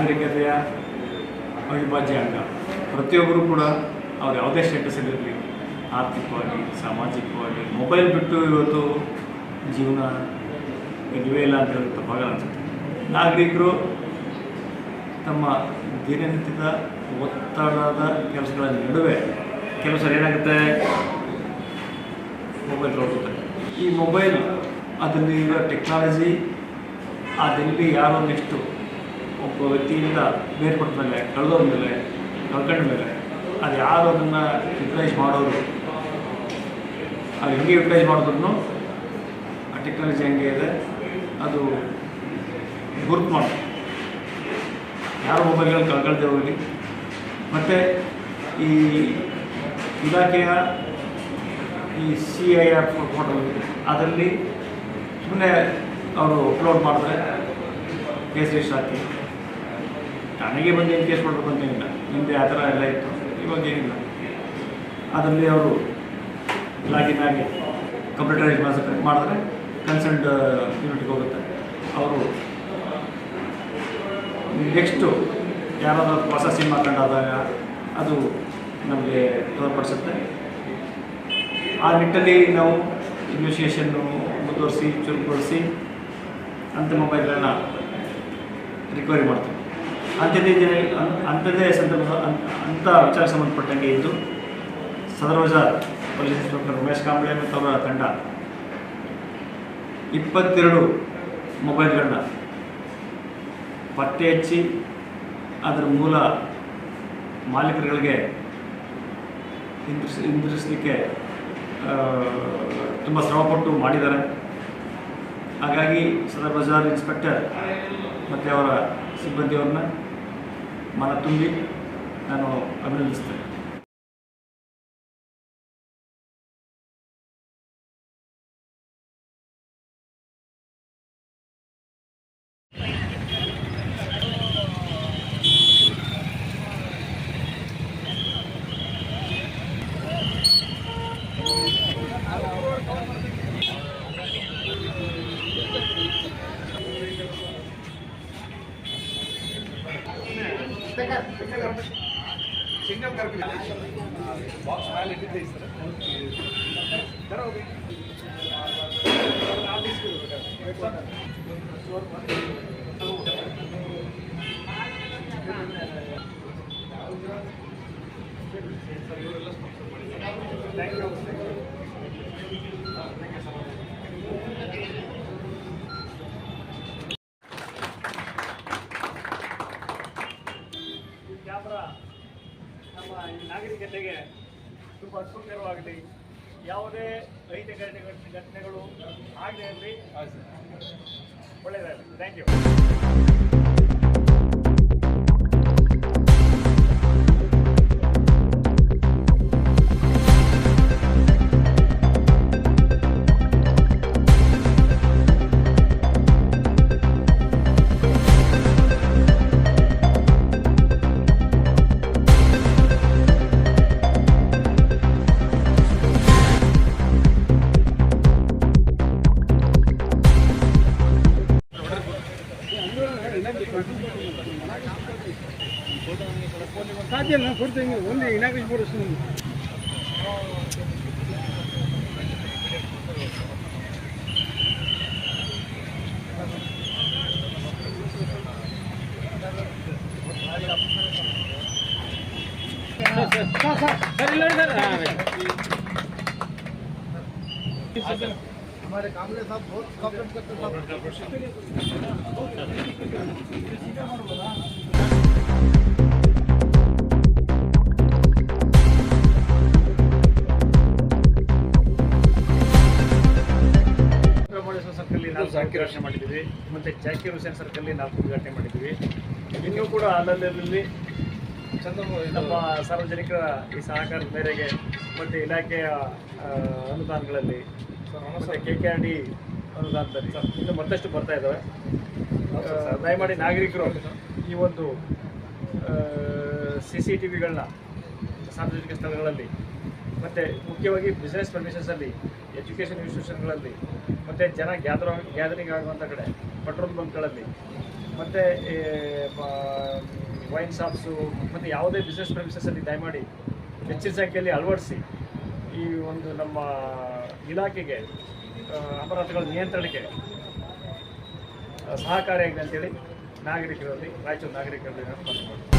ನಾಗರಿಕತೆಯ ಅವಿಭಾಜ್ಯ ಅಂಗ. ಪ್ರತಿಯೊಬ್ಬರು ಕೂಡ ಅವ್ರು ಯಾವುದೇ ಸ್ಟೇಟಸಲ್ಲಿರಲಿ, ಆರ್ಥಿಕವಾಗಿ, ಸಾಮಾಜಿಕವಾಗಿ ಮೊಬೈಲ್ ಬಿಟ್ಟು ಇವತ್ತು ಜೀವನ ಇಲ್ಲವೇ ಇಲ್ಲ ಅಂತ ಹೇಳಿ ತಪ್ಪಾಗಲ್ಲ ಅನಿಸುತ್ತೆ. ನಾಗರಿಕರು ತಮ್ಮ ದಿನನಿತ್ಯದ ಒತ್ತಡದ ಕೆಲಸಗಳ ನಡುವೆ ಕೆಲವು ಸಲ ಏನಾಗುತ್ತೆ, ಮೊಬೈಲ್ ನೋಡ್ತಾರೆ. ಈ ಮೊಬೈಲ್ ಅದರಲ್ಲಿ ಇರೋ ಟೆಕ್ನಾಲಜಿ ಅದರಲ್ಲಿ ಯಾರೋ ನೆಕ್ಸ್ಟು ಒಬ್ಬ ವ್ಯಕ್ತಿಯಿಂದ ಬೇರ್ಪಟ್ಟ ಮೇಲೆ, ಕಳ್ಕೊಂಡ ಮೇಲೆ ಅದು ಯಾರು ಅದನ್ನು ಯುಟಿಲೈಸ್ ಮಾಡೋರು, ಅದು ಹೆಂಗೆ ಯುಟಿಲೈಸ್ ಮಾಡಿದ್ರು ಆ ಟೆಕ್ನಾಲಜಿ ಹೆಂಗೆ ಇದೆ ಅದು ಗುರುತು ಮಾಡಿ ಯಾರು ಮೊಬೈಲ್ಗಳು ಕಳ್ಕೊಳ್ತೇ ಹೋಗಲಿ. ಮತ್ತು ಈ ಇಲಾಖೆಯ ಈ CIR ಫೋಟೋ ಅದರಲ್ಲಿ ಸುಮ್ಮನೆ ಅವರು ಅಪ್ಲೋಡ್ ಮಾಡಿದ್ರೆ ಕೇಸ್ ರಿಜಿಸ್ಟರ್ ಹಾಕಿ ನನಗೆ ಬಂದು ಏನು ಕೇಸ್ ಮಾಡಬೇಕು ಅಂತೇನಿಲ್ಲ. ಹಿಂದೆ ಆ ಥರ ಎಲ್ಲ ಇತ್ತು, ಇವಾಗ ಏನಿಲ್ಲ. ಅದರಲ್ಲಿ ಅವರು ಲಾಗಿನ್ ಆಗಿ ಕಂಪ್ಯೂಟರೈಸ್ ಮಾಡಿದ್ರೆ ಕನ್ಸರ್ನ್ಡ್ ಯೂನಿಟ್ಗೆ ಹೋಗುತ್ತೆ. ಅವರು ನೆಕ್ಸ್ಟು ಯಾರಾದರೂ ಹೊಸ ಸಿಮ್ ಹಾಕೊಂಡಾದಾಗ ಅದು ನಮಗೆ ತೋರ್ಪಡಿಸುತ್ತೆ. ಆ ನಿಟ್ಟಲ್ಲಿ ನಾವು ಇನ್ವೆಸ್ಟಿಗೇಷನ್ನು ಮುಂದುವರಿಸಿ ಚುರುಕುಗೊಳಿಸಿ ಅಂಥ ಮೊಬೈಲ್ಗಳನ್ನ ರಿಕವರಿ ಮಾಡ್ತೀವಿ. ಅಂಥದ್ದೇ ಸಂದರ್ಭ ಅಂಥ ವಿಚಾರಕ್ಕೆ ಸಂಬಂಧಪಟ್ಟಂಗೆ ಇದ್ದು ಸದರ್ ಬಜಾರ್ ಪೊಲೀಸ್ ಇನ್ಸ್ಪೆಕ್ಟರ್ ಉಮೇಶ್ ಕಾಂಬ್ಳೆ ಮತ್ತು ಅವರ ತಂಡ 22 ಮೊಬೈಲ್ಗಳನ್ನ ಪತ್ತೆ ಹಚ್ಚಿ ಅದರ ಮೂಲ ಮಾಲೀಕರುಗಳಿಗೆ ಹಿಂದಿರಿಸಲಿಕ್ಕೆ ತುಂಬ ಶ್ರಮಪಟ್ಟು ಮಾಡಿದ್ದಾರೆ. ಹಾಗಾಗಿ ಸದರ್ ಬಜಾರ್ ಇನ್ಸ್ಪೆಕ್ಟರ್ ಮತ್ತು ಅವರ ಸಿಬ್ಬಂದಿಯವ್ರನ್ನ ಮನ ತುಂಬಿ ನಾನು ಅಭಿನಂದಿಸ್ತೇನೆ. सिंगल करके बॉक्स ಮೇಲೆ ಇಟ್ಟಿದ್ದೆ ಸರ್ ಕ್ಯಾಮ್ರಾ ನಮ್ಮ ಈ ನಾಗರಿಕತೆಗೆ ತುಂಬ ಅನುಕೂಲಕರವಾಗಲಿ, ಯಾವುದೇ ಅಹಿತ ಘಟನೆಗಳು ಆಗದೇ ಇರಲಿ, ಒಳ್ಳೆಯದಾಗಲಿ. Thank you. ಸಾಧ್ಯ ಇಲ್ಲ ಕೊಡ್ತೀನಿ ಒಂದು ಇನಾಗ್ರೇಷನ್ ಕೊಡಿಸ್ತೀನಿ. हमारे कामले साहब बहुत कॉपरेट करते ಸರ್ಕಲ್ಲಿ ನಾವು ಉದ್ಘಾಟನೆ ಮಾಡಿದ್ದೀವಿ, ಮತ್ತು ಜಾಕೀರ್ ಹುಸೇನ್ ಸರ್ಕಲ್ಲಿ ನಾವು ಉದ್ಘಾಟನೆ ಮಾಡಿದ್ದೀವಿ. ಇನ್ನೂ ಕೂಡ ಅಲ್ಲಲ್ಲಿ ನಮ್ಮ ಸಾರ್ವಜನಿಕರ ಈ ಸಹಕಾರದ ಮೇರೆಗೆ ಮತ್ತು ಇಲಾಖೆಯ ಅನುದಾನಗಳಲ್ಲಿ ಮತ್ತು KKRD ಅನುದಾನದಲ್ಲಿ ಇನ್ನು ಮತ್ತಷ್ಟು ಬರ್ತಾ ಇದ್ದಾವೆ. ದಯಮಾಡಿ ನಾಗರಿಕರು ಈ ಒಂದು CCTVಗಳನ್ನ ಸಾರ್ವಜನಿಕ ಸ್ಥಳಗಳಲ್ಲಿ ಮತ್ತು ಮುಖ್ಯವಾಗಿ ಬಿಸ್ನೆಸ್ ಪ್ರಮಿಸಸಲ್ಲಿ, ಎಜುಕೇಷನ್ ಇನ್ಸ್ಟಿಟ್ಯೂಷನ್ಗಳಲ್ಲಿ ಮತ್ತು ಜನ ಗ್ಯಾದರಿಂಗ್ ಆಗುವಂಥ ಕಡೆ, ಪೆಟ್ರೋಲ್ ಬಂಕ್ಗಳಲ್ಲಿ ಮತ್ತು ವೈನ್ ಶಾಪ್ಸು ಮತ್ತು ಯಾವುದೇ ಬಿಸ್ನೆಸ್ ಪ್ರಮಿಸಸಲ್ಲಿ ದಯಮಾಡಿ ಹೆಚ್ಚಿನ ಸಂಖ್ಯೆಯಲ್ಲಿ ಅಳವಡಿಸಿ ಈ ಒಂದು ನಮ್ಮ ಇಲಾಖೆಗೆ ಅಪರಾಧಗಳ ನಿಯಂತ್ರಣಕ್ಕೆ ಸಹಕಾರಿಯಾಗಿದೆ ಅಂತೇಳಿ ರಾಯಚೂರು ನಾಗರಿಕರಲ್ಲಿ ನಾನು ಮನವಿ ಮಾಡ್ತೀನಿ.